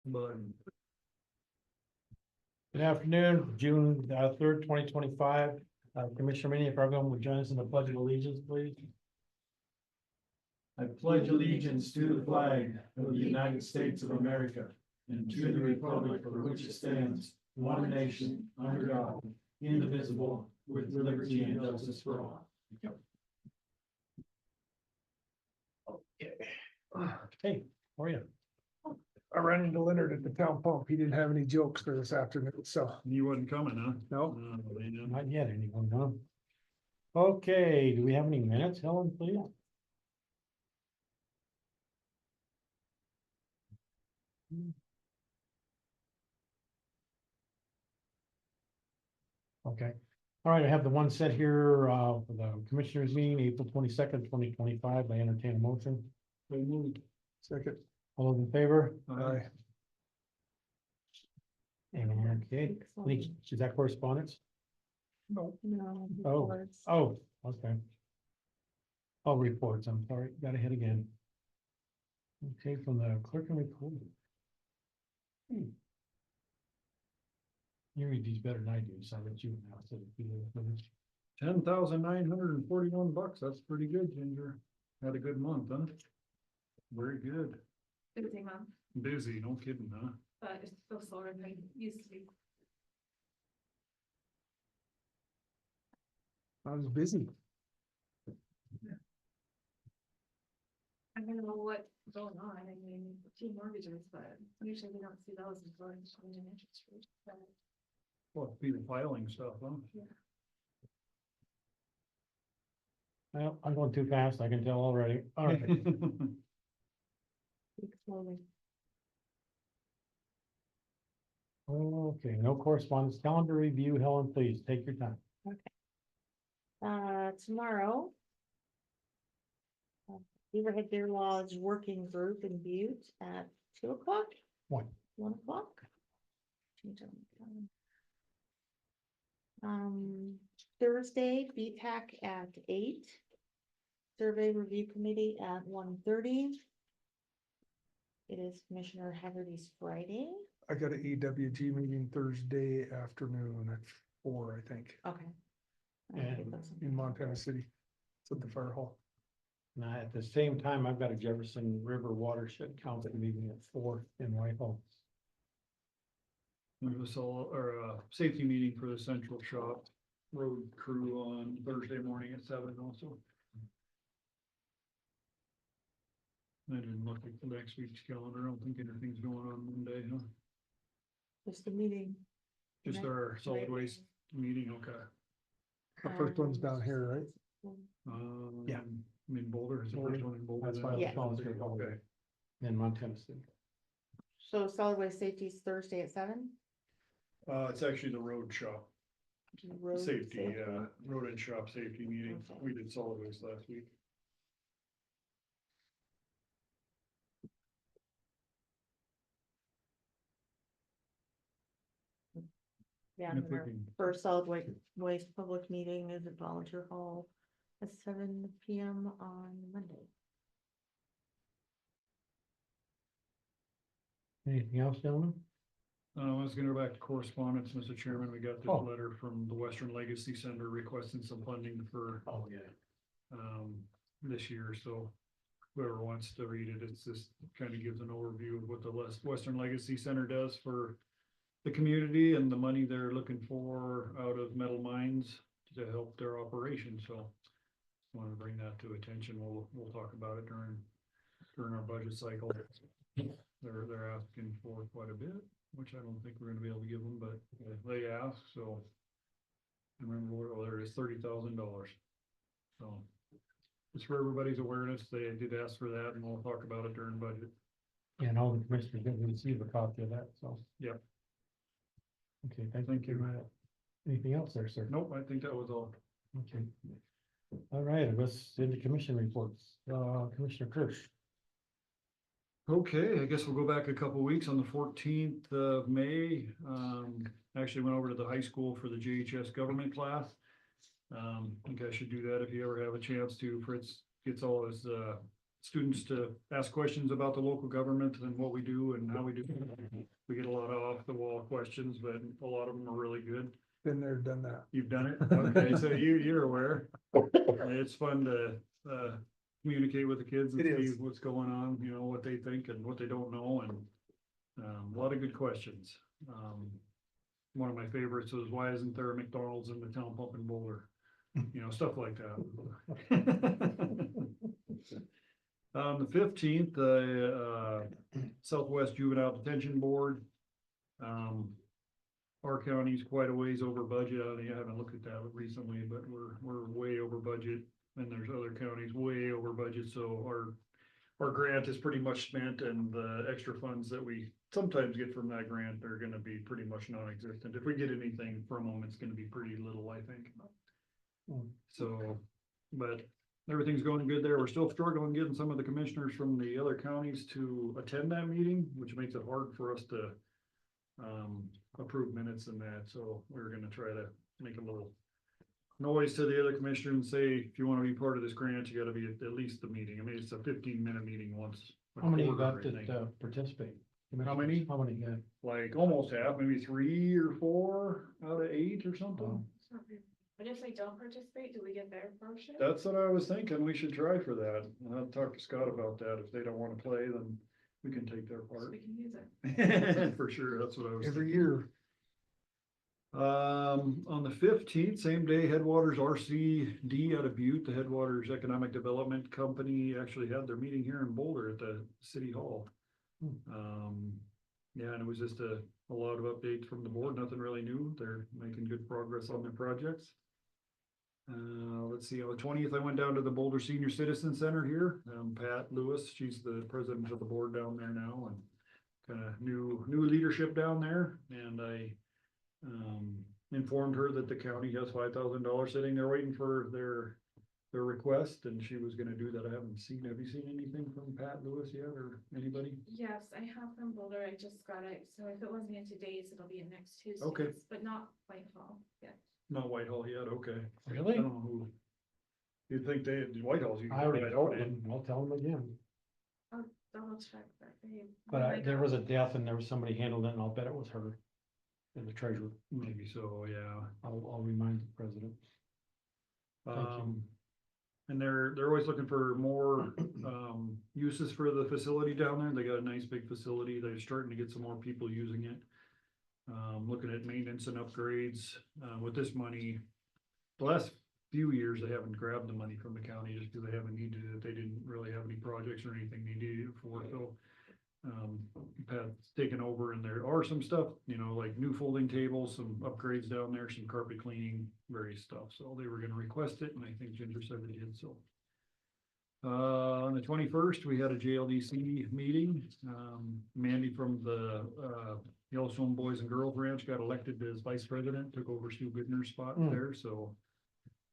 But Good afternoon, June 3rd, 2025. Commissioner Meany, if everyone would join us in the pledge of allegiance, please. I pledge allegiance to the flag of the United States of America and to the republic for which it stands, one nation, under God, indivisible, with liberty and justice for all. Hey, how are you? I ran into Leonard at the town pump. He didn't have any jokes for this afternoon, so. You wasn't coming, huh? No. Not yet, anyone, no? Okay, do we have any minutes, Helen, please? Okay, all right, I have the one set here, for the commissioners meeting, April 22nd, 2025. I entertain a motion. Second. All those in favor? Aye. And okay, is that correspondence? No. No. Oh. reports. Oh, okay. Oh, reports, I'm sorry, got ahead again. Okay, from the clerk and recorder. You read these better than I do, so I'll let you now. So if you know, $10,941. That's pretty good, Ginger. Had a good month, huh? Very good. Busy month, Busy, no kidding, huh? but it's still slower than it used to be. I was busy. I don't know what's going on. I mean, two mortgages, but usually we don't see those until it's change in interest rate. But Well, be the filing stuff, huh? well, I'm going too fast, I can tell already. All right. speak slowly. Okay, no correspondence. Calendar review, Helen, please take your time. Tomorrow. Beaverhead Beer Lodge Working Group in Butte at 2 o'clock, One. 1 o'clock. Change on the calendar. Thursday, BPAC at 8. Survey Review Committee at 1:30. It is Commissioner Haggerty's Friday. I got an EWG meeting Thursday afternoon at 4, I think, Okay. And in Montana City. It's at the fire hall. Now, at the same time, I've got a Jefferson River Watershed Council meeting at 4 in Whitehall. There's a safety meeting for the central shop road crew on Thursday morning at 7 also. I didn't look at the next week's calendar. I don't think anything's going on Monday, huh? Just a meeting. Just Right. our solid waste meeting, okay. The first one's down here, right? Yeah. I mean Boulder is the first one in Boulder. That's why I was Yeah. calling it Okay. in Montana City. So solid waste safety is Thursday at 7. It's actually the road shop, Road safety, road and shop safety meeting. Okay. We did solid waste last week. Yeah, If and then we our can- first solid waste public meeting is at Volunteer Hall at 7 PM on Monday. Anything else, gentlemen? I was gonna go back to correspondence, Mr. Chairman. We got this Oh. letter from the Western Legacy Center requesting some funding for, Oh, yeah. this year, so whoever wants to read it, it's just kind of gives an overview of what the Western Legacy Center does for the community and the money they're looking for out of metal mines to help their operation, so wanted to bring that to attention. We'll talk about it during our budget cycle. They're asking for quite a bit, which I don't think we're gonna be able to give them, but they ask, so. Remember what, there is $30,000. So it's for everybody's awareness. They did ask for that and we'll talk about it during budget. And all the commissioners didn't receive a copy of that, so. Yep. Okay, thank Thank you. you. Anything else there, sir? Nope, I think that was all. Okay. All right, let's into commission reports. Commissioner Kirsch. Okay, I guess we'll go back a couple weeks on the 14th of May. Actually went over to the high school for the JHS government class. I think I should do that if you ever have a chance to. Fritz gets all his students to ask questions about the local government and what we do and how we do. We get a lot of off the wall questions, but a lot of them are really good. Been there, done that. You've done it? Okay, so you're aware. It's fun to, communicate with the kids and It see is. what's going on, you know, what they think and what they don't know, and, a lot of good questions. One of my favorites was, why isn't there a McDonald's in the town pump in Boulder? You know, stuff like that. On the 15th, the Southwest Juvenile Detention Board. Our county's quite a ways over budget. I haven't looked at that recently, but we're way over budget. And there's other counties way over budget, so our grant is pretty much spent, and the extra funds that we sometimes get from that grant are gonna be pretty much non-existent. If we get anything from them, it's gonna be pretty little, I think. So, but everything's going good there. We're still struggling getting some of the commissioners from the other counties to attend that meeting, which makes it hard for us to approve minutes and that. So we're gonna try to make a little noise to the other commissioner and say, if you wanna be part of this grant, you gotta be at least the meeting. I mean, it's a 15-minute meeting once. a How many you quarter, got I think. that participate? How many? How many, yeah. Like almost half, maybe 3 or 4 out of 8 or something. But if they don't participate, do we get their portion? That's what I was thinking. We should try for that. And I'll talk to Scott about that. If they don't wanna play, then we can take their So part. we can use it. For sure, that's what I was Every thinking. year. On the 15th, same day, Headwaters RCD out of Butte, the Headwaters Economic Development Company actually had their meeting here in Boulder at the city hall. Yeah, and it was just a lot of updates from the board, nothing really new. They're making good progress on their projects. Let's see, on the 20th, I went down to the Boulder Senior Citizen Center here. Pat Lewis, she's the president of the board down there now, and kind of new leadership down there. And I informed her that the county has $5,000 sitting there waiting for their request, and she was gonna do that. I haven't seen, have you seen anything from Pat Lewis yet, or anybody? Yes, I have from Boulder. I just got it. So if it wasn't in today's, it'll be in next Tuesday. Okay. But not Whitehall yet. Not Whitehall yet, okay. I Really? don't know who. You'd think Whitehall's. I already told them, I'll tell them again. Double check that. But there was a death and there was somebody handled it, and I'll bet it was her. And the treasurer. Maybe so, yeah. I'll remind the president. Thank you. And they're always looking for more, uses for the facility down there. They got a nice big facility. They're starting to get some more people using it. Looking at maintenance and upgrades, with this money. The last few years, they haven't grabbed the money from the county just because they haven't needed it. They didn't really have any projects or anything they needed it for, so. Pat's taken over, and there are some stuff, you know, like new folding tables, some upgrades down there, some carpet cleaning, various stuff. So they were gonna request it, and I think Ginger said they did, so. On the 21st, we had a JLDC meeting. Mandy from the, Yellowstone Boys and Girls Ranch got elected as vice president, took over Stu Goodner's spot there, so.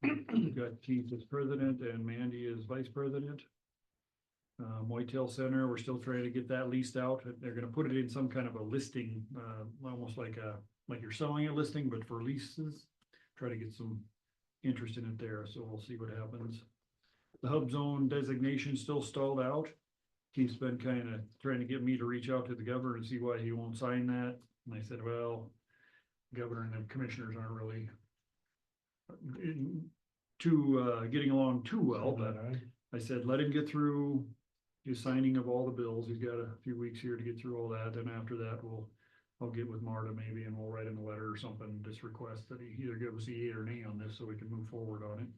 We've got Keith as president and Mandy as vice president. Whitetail Center, we're still trying to get that leased out. They're gonna put it in some kind of a listing, almost like you're selling a listing, but for leases. Try to get some interest in it there, so we'll see what happens. The hub zone designation still stalled out. Keith's been kind of trying to get me to reach out to the governor and see why he won't sign that. And I said, well, governor and the commissioners aren't really getting along too well, but I said, let him get through his signing of all the bills. He's got a few weeks here to get through all that. Then after that, I'll get with Marta maybe, and we'll write him a letter or something, just request that he either give us a yea or nay on this so we can move forward on it.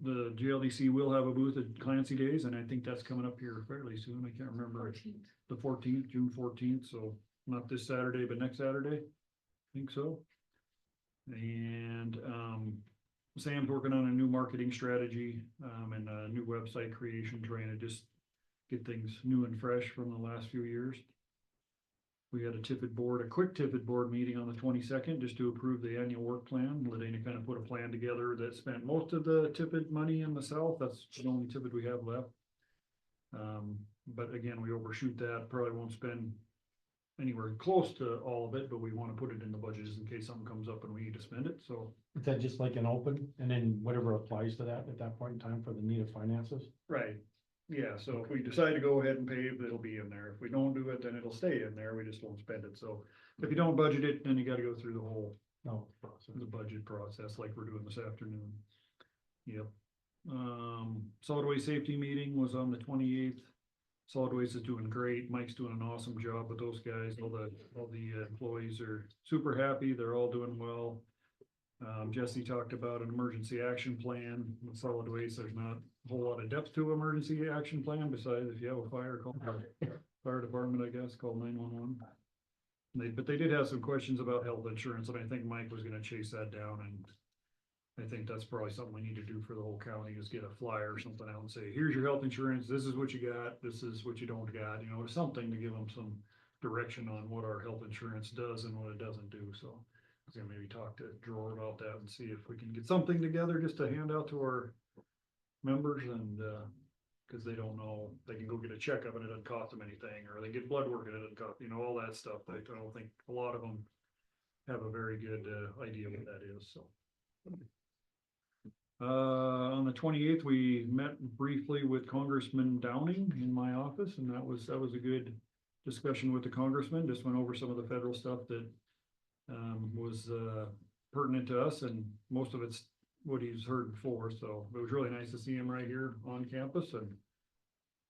The JLDC will have a booth at Clancy Days, and I think that's coming up here fairly soon. I can't remember. 14th. The 14th, June 14th, so not this Saturday, but next Saturday. I think so. And, Sam's working on a new marketing strategy, and a new website creation, trying to just get things new and fresh from the last few years. We had a quick Tiffin board meeting on the 22nd, just to approve the annual work plan. Ladena kind of put a plan together that spent most of the Tiffin money in the south. That's the only Tiffin we have left. But again, we overshoot that, probably won't spend anywhere close to all of it, but we wanna put it in the budget just in case something comes up and we need to spend it, so. Is that just like an open, and then whatever applies to that at that point in time for the need of finances? Right, yeah, so if we decide to go ahead and pave, it'll be in there. If we don't do it, then it'll stay in there. We just won't spend it. So if you don't budget it, then you gotta go through the whole, No. the budget process like we're doing this afternoon. Yep. Solid waste safety meeting was on the 28th. Solid waste is doing great. Mike's doing an awesome job with those guys. All the employees are super happy. They're all doing well. Jesse talked about an emergency action plan with solid waste. There's not a whole lot of depth to emergency action plan besides if you have a fire, call fire department, I guess, call 911. But they did have some questions about health insurance, and I think Mike was gonna chase that down, and I think that's probably something we need to do for the whole county, is get a flyer or something out and say, here's your health insurance, this is what you got, this is what you don't got, you know, something to give them some direction on what our health insurance does and what it doesn't do, so. I was gonna maybe talk to Dror about that and see if we can get something together just to hand out to our members and, cause they don't know, they can go get a checkup and it doesn't cost them anything, or they get blood work and it doesn't cost, you know, all that stuff. I don't think a lot of them have a very good, idea what that is, so. On the 28th, we met briefly with Congressman Downing in my office, and that was a good discussion with the congressman, just went over some of the federal stuff that was pertinent to us, and most of it's what he's heard before, so it was really nice to see him right here on campus, and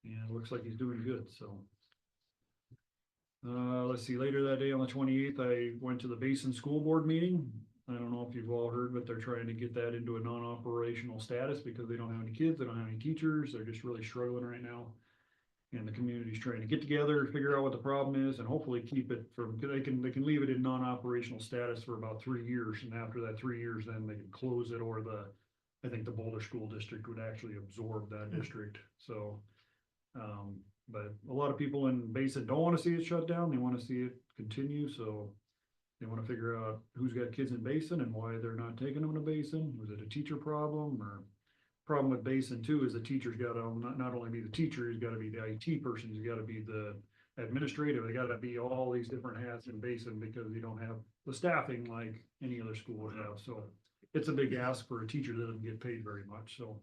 it looks like he's doing good, so. Let's see, later that day on the 28th, I went to the Basin School Board meeting. I don't know if you've all heard, but they're trying to get that into a non-operational status because they don't have any kids, they don't have any teachers, they're just really struggling right now. And the community's trying to get together, figure out what the problem is, and hopefully keep it from, they can leave it in non-operational status for about 3 years, and after that 3 years, then they can close it, or I think the Boulder School District would actually absorb that district, so. But a lot of people in Basin don't wanna see it shut down, they wanna see it continue, so. They wanna figure out who's got kids in Basin and why they're not taking them to Basin, was it a teacher problem, or? Problem with Basin too is the teacher's gotta not only be the teacher, he's gotta be the IT person, he's gotta be the administrative, they gotta be all these different hats in Basin because you don't have the staffing like any other school would have, so. It's a big ask for a teacher that doesn't get paid very much, so.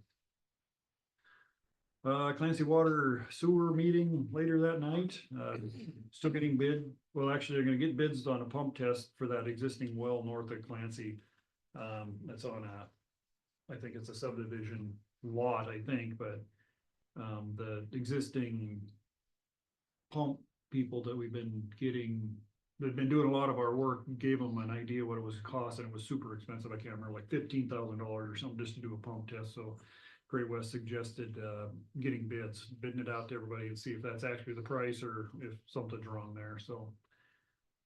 Clancy Water Sewer meeting later that night, still getting bid, well, actually, they're gonna get bids on a pump test for that existing well north of Clancy. That's on I think it's a subdivision lot, I think, but, the existing pump people that we've been getting, they've been doing a lot of our work, gave them an idea what it was cost, and it was super expensive, I can't remember, like $15,000 or something just to do a pump test, so Great West suggested, bidding it out to everybody and see if that's actually the price or if something's wrong there, so.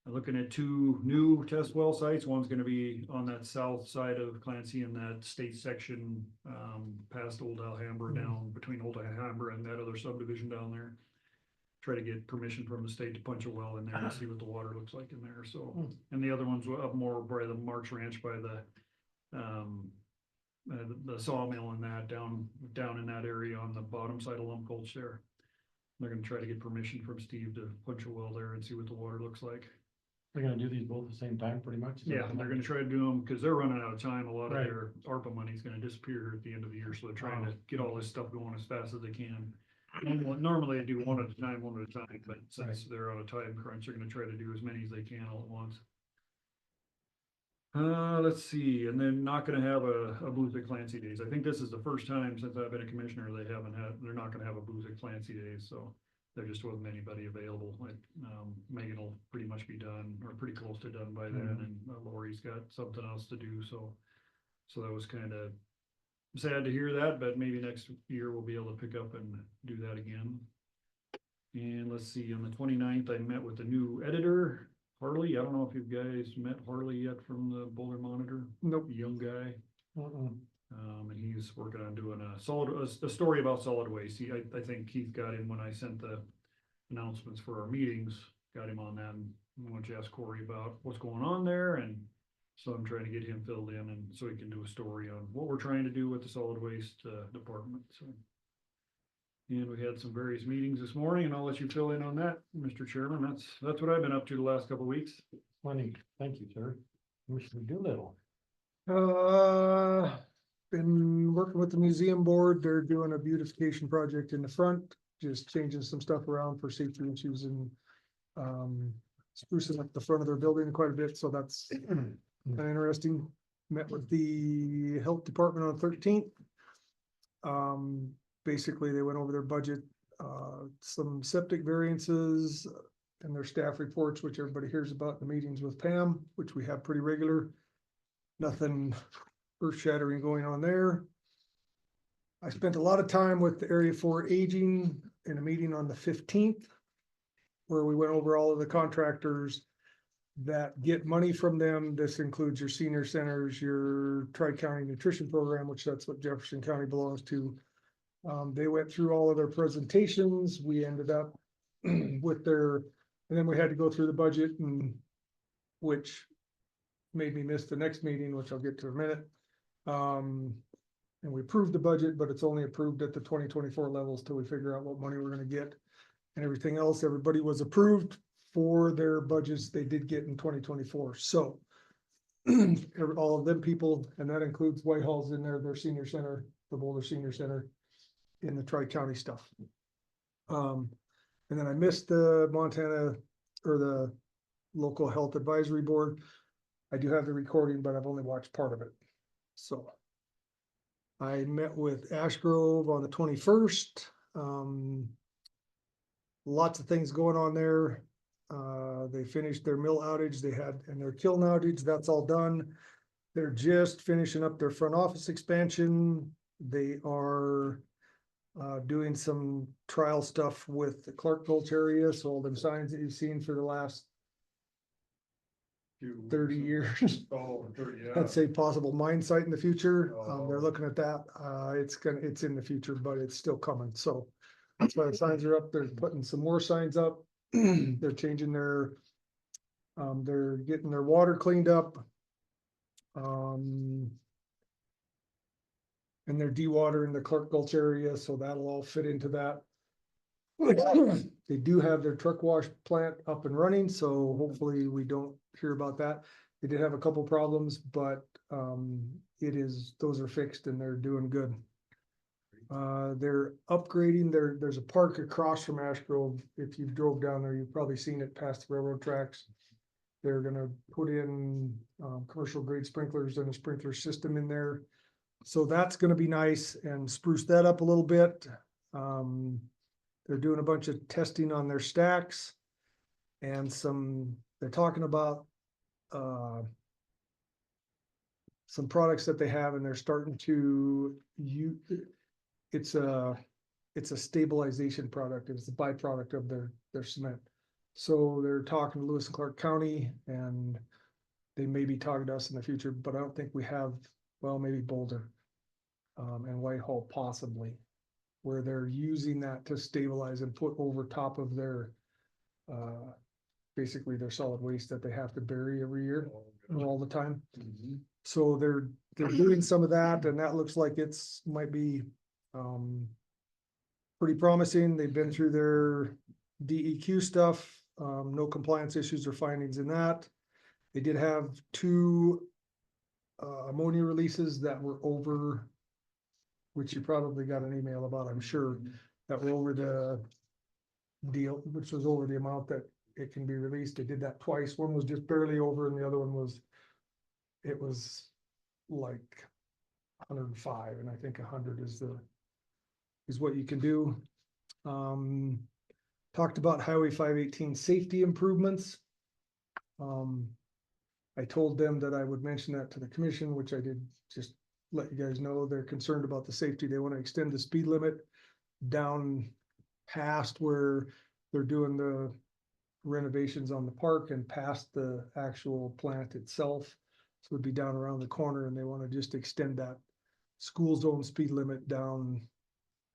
I'm looking at 2 new test well sites. One's gonna be on that south side of Clancy in that state section, past Old Alhambra down between Old Alhambra and that other subdivision down there. Try to get permission from the state to punch a well in there and see what the water looks like in there, so. And the other one's up more by the March Ranch by the sawmill and that down in that area on the bottom side of Lump Gulch there. They're gonna try to get permission from Steve to punch a well there and see what the water looks like. They're gonna do these both at the same time, pretty much? Yeah, they're gonna try to do them, cause they're running out of time, a lot of Right. their ARPA money's gonna disappear at the end of the year, so they're trying to get all this stuff going as fast as they can. Normally they do one at a time, but since they're on a time crunch, they're gonna try to do as many as they can all at once. Let's see, and then not gonna have a booth at Clancy Days, I think this is the first time since I've been a commissioner, they're not gonna have a booth at Clancy Days, so. There just wasn't anybody available, like, Megan will pretty much be done, or pretty close to done by then, and Lori's got something else to do, so. So that was kinda sad to hear that, but maybe next year we'll be able to pick up and do that again. And let's see, on the 29th, I met with the new editor, Harley, I don't know if you guys met Harley yet from the Boulder Monitor? Nope. Young guy. And he's working on doing a story about solid waste. I think Keith got him when I sent the announcements for our meetings, got him on that, and I want you to ask Corey about what's going on there, and so I'm trying to get him filled in, and so he can do a story on what we're trying to do with the solid waste, department, so. And we had some various meetings this morning, and I'll let you fill in on that, Mr. Chairman. That's what I've been up to the last couple of weeks. Plenty, thank you, sir. Commissioner Doolittle. Been working with the museum board. They're doing a beautification project in the front, just changing some stuff around for safety issues and sprucing up the front of their building quite a bit, so that's kind of interesting. Met with the health department on 13th. Basically, they went over their budget, some septic variances and their staff reports, which everybody hears about in the meetings with Pam, which we have pretty regular. Nothing earth shattering going on there. I spent a lot of time with the Area 4 Aging in a meeting on the 15th, where we went over all of the contractors that get money from them. This includes your senior centers, your Tri-County Nutrition Program, which that's what Jefferson County belongs to. They went through all of their presentations. We ended up with their, and then we had to go through the budget, and which made me miss the next meeting, which I'll get to in a minute. And we approved the budget, but it's only approved at the 2024 levels till we figure out what money we're gonna get. And everything else, everybody was approved for their budgets they did get in 2024. So all of them people, and that includes Whitehall's in there, their senior center, the Boulder Senior Center, in the Tri-County stuff. And then I missed the Montana or the local health advisory board. I do have the recording, but I've only watched part of it. So I met with Ash Grove on the 21st. Lots of things going on there. They finished their mill outage they had and their kiln outage. That's all done. They're just finishing up their front office expansion. They are doing some trial stuff with the Clark Gulch area. So all them signs that you've seen for the last 30 years. Oh, 30, yeah. I'd say possible mine site in the future. They're looking at that. It's in the future, but it's still coming. So that's why the signs are up. They're putting some more signs up. They're changing their, they're getting their water cleaned up. And they're dewatering the Clark Gulch area, so that'll all fit into that. They do have their truck wash plant up and running, so hopefully we don't hear about that. They did have a couple problems, but those are fixed and they're doing good. They're upgrading there's a park across from Ash Grove. If you drove down there, you've probably seen it past the railroad tracks. They're gonna put in commercial grade sprinklers and a sprinkler system in there. So that's gonna be nice and spruce that up a little bit. They're doing a bunch of testing on their stacks and they're talking about some products that they have, and they're starting to use. It's a stabilization product. It's a byproduct of their cement. So they're talking to Lewis and Clark County, and they may be talking to us in the future, but I don't think we have, well, maybe Boulder and Whitehall possibly, where they're using that to stabilize and put over top of their basically their solid waste that they have to bury every year all the time. So they're doing some of that, and that looks like might be pretty promising. They've been through their DEQ stuff, no compliance issues or findings in that. They did have 2 ammonia releases that were over, which you probably got an email about, I'm sure, that were over the deal, which was over the amount that it can be released. They did that twice. One was just barely over, and the other one was like 105, and I think 100 is what you can do. Talked about Highway 518 safety improvements. I told them that I would mention that to the commission, which I did. Just let you guys know they're concerned about the safety. They want to extend the speed limit down past where they're doing the renovations on the park and past the actual plant itself. So it'd be down around the corner, and they want to just extend that school zone speed limit down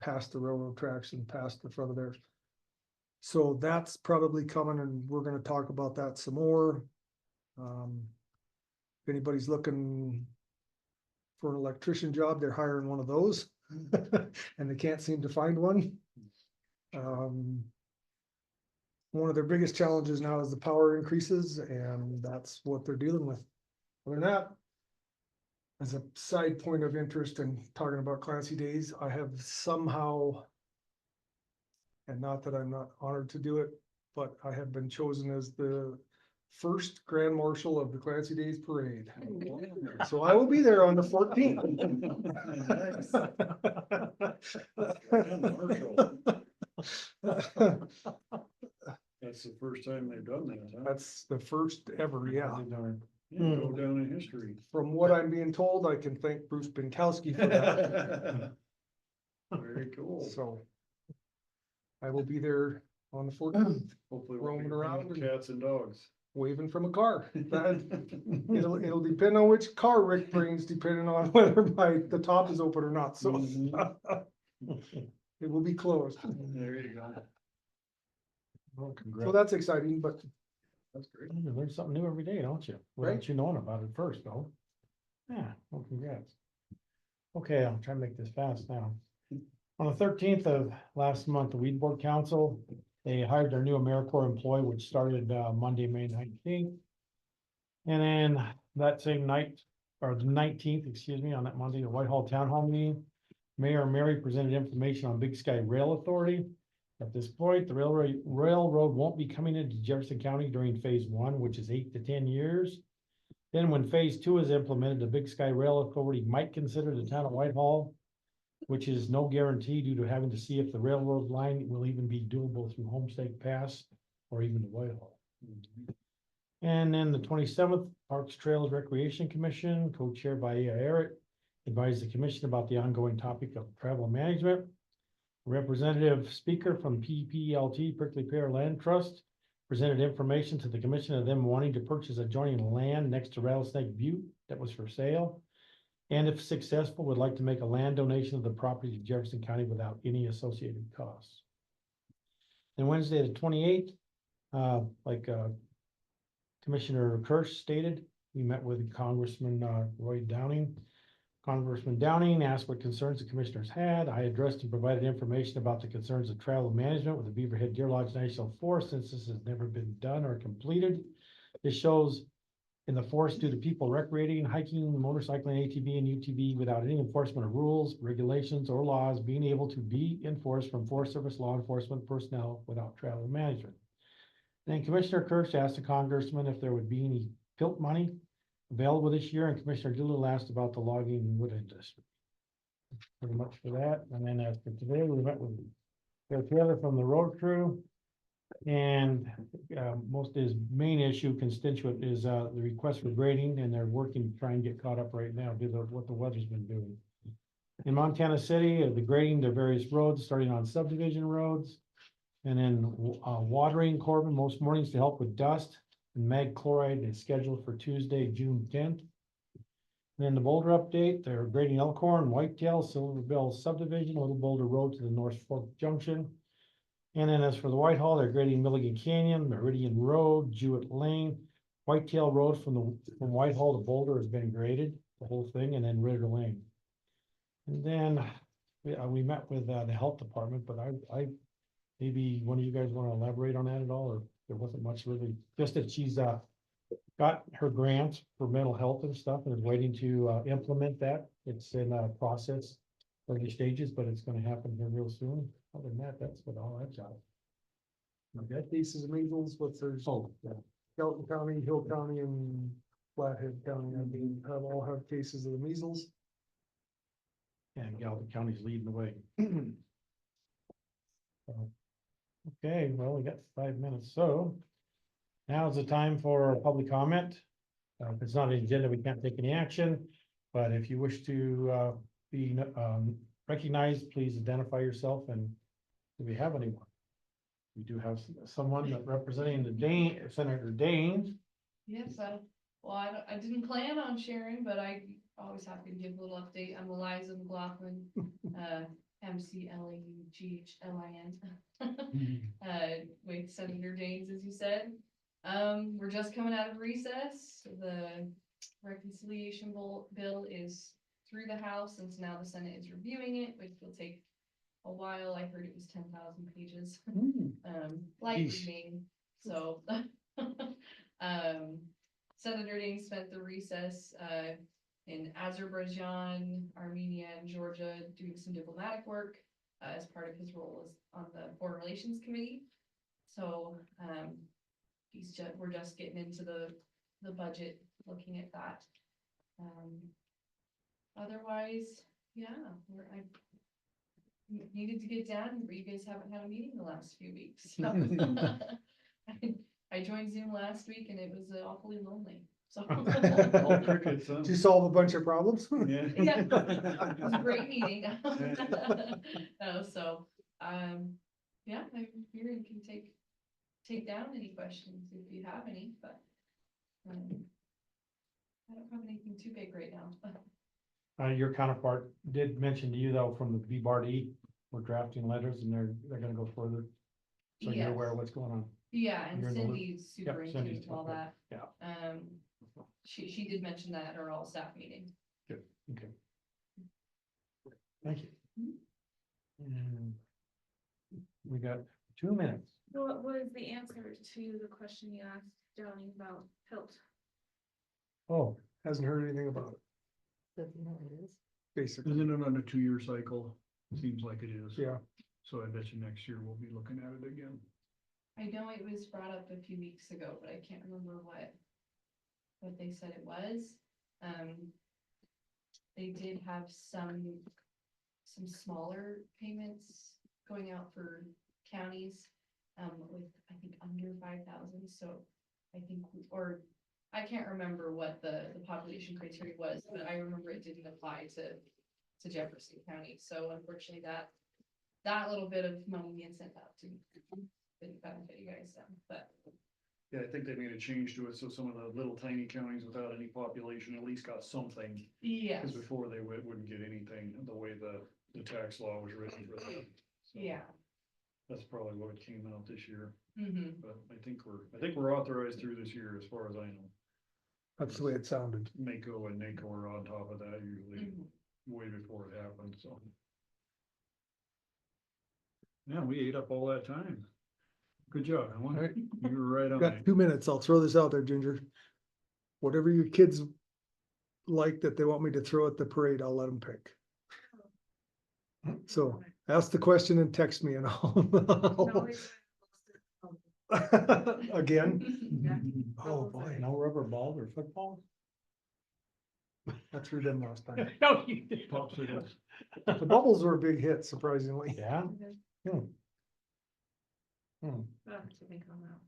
past the railroad tracks and past the front of there. So that's probably coming, and we're going to talk about that some more. If anybody's looking for an electrician job, they're hiring one of those and they can't seem to find one. Um, one of their biggest challenges now is the power increases, and that's what they're dealing with. Other than that, as a side point of interest in talking about Clancy Days, I have somehow, and not that I'm not honored to do it, but I have been chosen as the first Grand Marshal of the Clancy Days Parade. So I will be there on the 14th. That's the first time they've done that, huh? That's the first ever, yeah. Yeah, go down in history. From what I'm being told, I can thank Bruce Binkowski for that. Very cool. So I will be there on the 14th, Hopefully roaming we'll be around and- cats and dogs. waving from a car. It'll depend on which car Rick brings, depending on whether the top is open or not, so. It will be closed. There you go. Well, So congrats. that's exciting, but That's great. You learn something new every day, don't you? Without you knowing about it first, though. Yeah, well, congrats. Okay, I'll try to make this fast now. On the 13th of last month, the Weed Board Council, they hired their new AmeriCorps employee, which started Monday, May 19th. And then that same night, or the 19th, excuse me, on that Monday, the Whitehall Town Hall meeting, Mayor Mary presented information on Big Sky Rail Authority. At this point, the railroad won't be coming into Jefferson County during phase 1, which is 8 to 10 years. Then when phase 2 is implemented, the Big Sky Rail Authority might consider the town of Whitehall, which is no guarantee due to having to see if the railroad line will even be doable through Homestake Pass or even to Whitehall. And then the 27th, Parks Trails Recreation Commission, co-chaired by Eric, advised the commission about the ongoing topic of travel management. Representative speaker from PPLT, Prickly Pear Land Trust, presented information to the commission of them wanting to purchase adjoining land next to Rattlesnake Butte that was for sale. And if successful, would like to make a land donation of the property to Jefferson County without any associated costs. Then Wednesday, the 28th, Commissioner Kirsch stated, we met with Congressman Roy Downing. Congressman Downing asked what concerns the commissioners had. I addressed and provided information about the concerns of travel management with the Beaverhead Deer Lodge National Forest, since this has never been done or completed. This shows in the forest due to people recreating, hiking, motorcycling, ATV and UTV without any enforcement of rules, regulations, or laws being able to be enforced from Forest Service law enforcement personnel without travel management. Then Commissioner Kirsch asked the congressman if there would be any PILT money available this year, and Commissioner Doolittle asked about the logging and wood industry. Pretty much for that. And then as for today, we met with Taylor from the road crew. And most of his main issue constituent is the request for grading, and they're working to try and get caught up right now due to what the weather's been doing. In Montana City, the grading their various roads, starting on subdivision roads. And then watering Corbin most mornings to help with dust. And mag chloride is scheduled for Tuesday, June 10th. Then the Boulder update, they're grading Elkhorn, Whitetail, Silver Bell subdivision, Little Boulder Road to the North Fork Junction. And then as for the Whitehall, they're grading Milligan Canyon, Meridian Road, Jewett Lane, Whitetail Road from Whitehall to Boulder has been graded, the whole thing, and then Ritter Lane. And then we met with the health department, but I maybe one of you guys want to elaborate on that at all, or there wasn't much really, just that she's got her grant for mental health and stuff and is waiting to implement that. It's in process, early stages, but it's going to happen here real soon. Other than that, that's what all I've got. I've got cases of measles, but there's Shelton County, Hill County, and Flathead County, all have cases of the measles. And Galvin County's leading the way. So, okay, well, we got 5 minutes, so now is the time for public comment. If it's not an agenda, we can't take any action, but if you wish to be recognized, please identify yourself, and do we have anyone? We do have someone that representing the Senator Dane. Yes, well, I didn't plan on sharing, but I always happy to give a little update. I'm Eliza McLaughlin, McLaughlin, with Senator Daines, as you said. We're just coming out of recess. The reconciliation bill is through the House, and so now the Senate is reviewing it, which will take a while. I heard it was 10,000 pages. Hmm. Light Yeesh. reading, so. Senator Dane spent the recess, in Azerbaijan, Armenia, and Georgia doing some diplomatic work, as part of his role as on the Foreign Relations Committee. So, we're just getting into the budget, looking at that. Otherwise, yeah, I needed to get down, but you guys haven't had a meeting the last few weeks. So. I joined Zoom last week and it was awfully lonely, so. All crickets, huh? Did you solve a bunch of problems? Yeah. Yeah, it was a great meeting. So, yeah, I'm here and can take down any questions if you have any, but, I don't have anything too big right now. Your counterpart did mention to you though, from the B-Bar-D, we're drafting letters and they're gonna go further. So you're aware of what's going on. Yeah, and You're in the loop. Cindy's Yep, super in Cindy's tune with all okay. that. Yeah. She did mention that at our all staff meeting. Okay. Thank you. And we got 2 minutes. What was the answer to the question you asked Downing about Hilt? Oh, Hasn't heard anything about it, basically. Isn't it on a 2-year cycle? Seems like it is. Yeah, So I bet you next year we'll be looking at it again. I know it was brought up a few weeks ago, but I can't remember what they said it was. They did have some smaller payments going out for counties, with, I think, under 5,000, so I think, or I can't remember what the population criteria was, but I remember it didn't apply to Jefferson County, so unfortunately that little bit of money being sent out didn't benefit you guys then, but. Yeah, I think they made a change to it, so some of the little tiny counties without any population at least got something. Yes, Cause before they wouldn't get anything, the way the tax law was written for them. So yeah. that's probably what it came out this year, Mm-hmm. but I think we're authorized through this year as far as I know. that's the way it sounded. Mako and NACO are on top of that usually Mm-hmm. way before it happened, so. Yeah, we ate up all that time. Good job, Alan. Alright. You were right on Got it. 2 minutes. I'll throw this out there, Ginger. Whatever your kids like that they want me to throw at the parade, I'll let them pick. So ask the question and text me and No, I'll. Again, Yeah. oh boy, no rubber ball or football? I threw them last time. No, you didn't. Popsicles. The bubbles were a big hit, surprisingly. Yeah. Hmm. I'll have to think on that.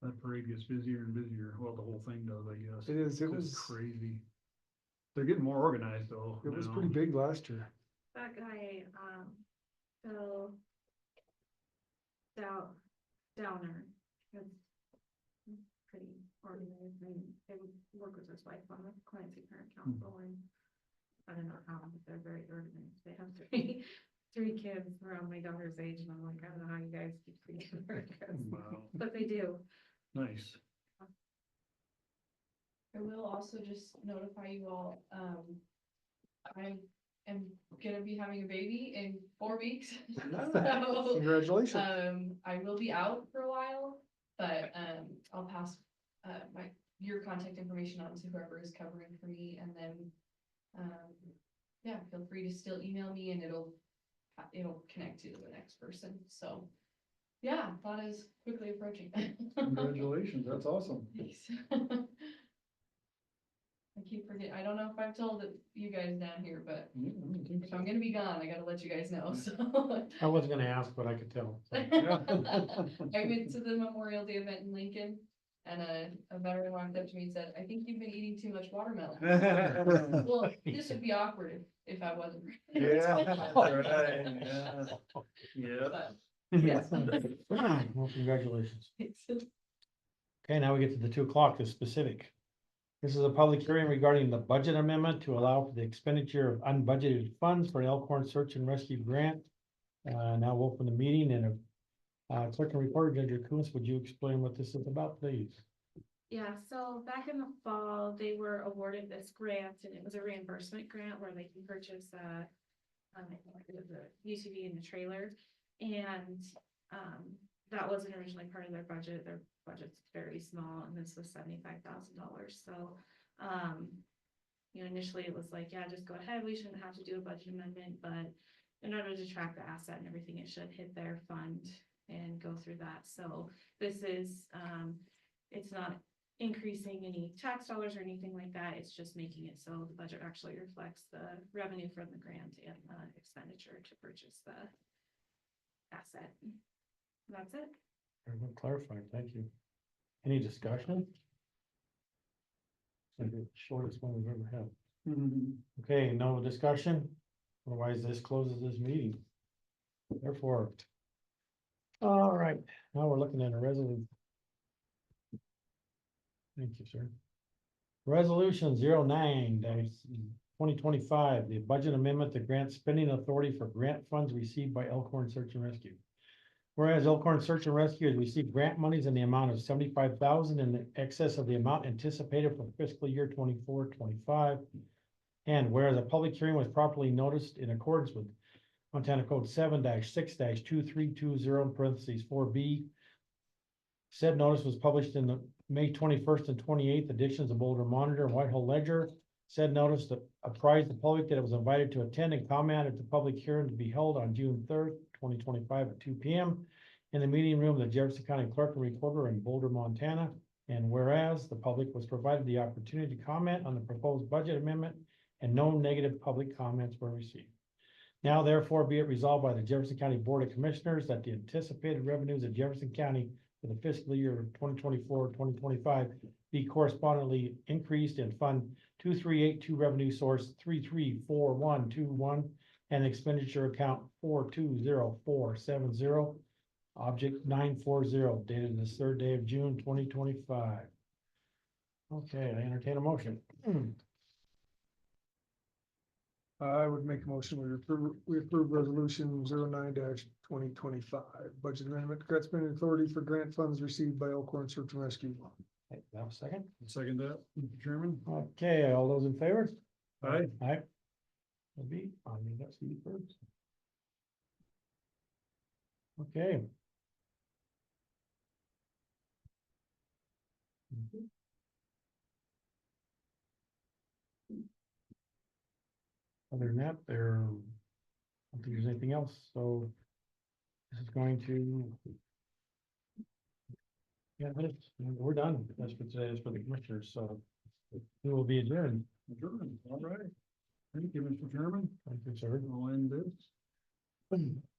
That parade gets busier and busier. Well, the whole thing does, I guess. It is, it It's was, crazy. They're getting more organized though. it was now. pretty big last year. That guy, Phil Downer, was pretty organized and they would work with his wife on the Clancy Parent Council and I don't know how, but they're very organized. They have three kids around my daughter's age and I'm like, I don't know how you guys keep 3 kids, Wow, but they do. nice. I will also just notify you all, I am gonna be having a baby in 4 weeks. So, Congratulations. I will be out for a while, but, I'll pass, your contact information on to whoever is covering for me, and then, yeah, feel free to still email me and it'll connect you to the next person, so. Yeah, thought is quickly approaching. Congratulations, that's awesome. Thanks. I keep forgetting, I don't know if I've told you guys down here, but Yeah, I don't think if so. I'm gonna be gone, I gotta let you guys know, so. I wasn't gonna ask, but I could tell. So. I went to the Memorial Day event in Lincoln, and a veteran walked up to me and said, I think you've been eating too much watermelon. Well, this would be awkward if I wasn't. Yeah, right, yeah. Yeah. But, yes. Well, congratulations. Okay, now we get to the 2 o'clock, the specific. This is a public hearing regarding the budget amendment to allow for the expenditure of unbudgeted funds for an Elkhorn Search and Rescue Grant. Now we'll open the meeting and clerk and reporter Ginger Kunis, would you explain what this is about, please? Yeah, so back in the fall, they were awarded this grant and it was a reimbursement grant where they can purchase the UTV and the trailer. And, that wasn't originally part of their budget. Their budget's very small and this was $75,000. So, initially it was like, yeah, just go ahead. We shouldn't have to do a budget amendment, but in order to track the asset and everything, it should hit their fund and go through that. So this is, it's not increasing any tax dollars or anything like that. It's just making it so the budget actually reflects the revenue from the grant and the expenditure to purchase the asset. That's it. Very well clarified, thank you. Any discussion? Maybe the shortest one we've ever had. Okay, no discussion, otherwise this closes this meeting. Therefore. All right, now we're looking at a resolution. Thank you, sir. Resolution 09-2025, the budget amendment to grant spending authority for grant funds received by Elkhorn Search and Rescue. Whereas Elkhorn Search and Rescue has received grant monies in the amount of $75,000 in excess of the amount anticipated for fiscal year 24-25. And whereas a public hearing was properly noticed in accordance with Montana Code 7-6-2320 parentheses 4B. Said notice was published in the May 21st and 28th editions of Boulder Monitor and Whitehall Ledger. Said notice that apprised the public that it was invited to attend and comment at the public hearing to be held on June 3rd, 2025 at 2 p.m. in the meeting room of the Jefferson County Clerk and Recorder in Boulder, Montana. And whereas the public was provided the opportunity to comment on the proposed budget amendment and no negative public comments were received. Now therefore be it resolved by the Jefferson County Board of Commissioners that the anticipated revenues of Jefferson County for the fiscal year 2024-2025 be correspondingly increased in Fund 2382 revenue source 334121 and expenditure account 420470, object 940, dated this 3rd day of June 2025. Okay, I entertain a motion. I would make a motion, we approve resolution 09-2025, budget amendment, grant spending authority for grant funds received by Elkhorn Search and Rescue. Okay, now second. Second that, Mr. Chairman. Okay, all those in favor? Aye. Aye. Maybe, I mean, that's you first. Okay. Other than that, I don't think there's anything else, so this is going to. Yeah, we're done. That's for today, that's for the commissioners, so we will be adjourned. Adjourned. All right. Thank you, Mr. Chairman. Thank you, sir. I'll end this.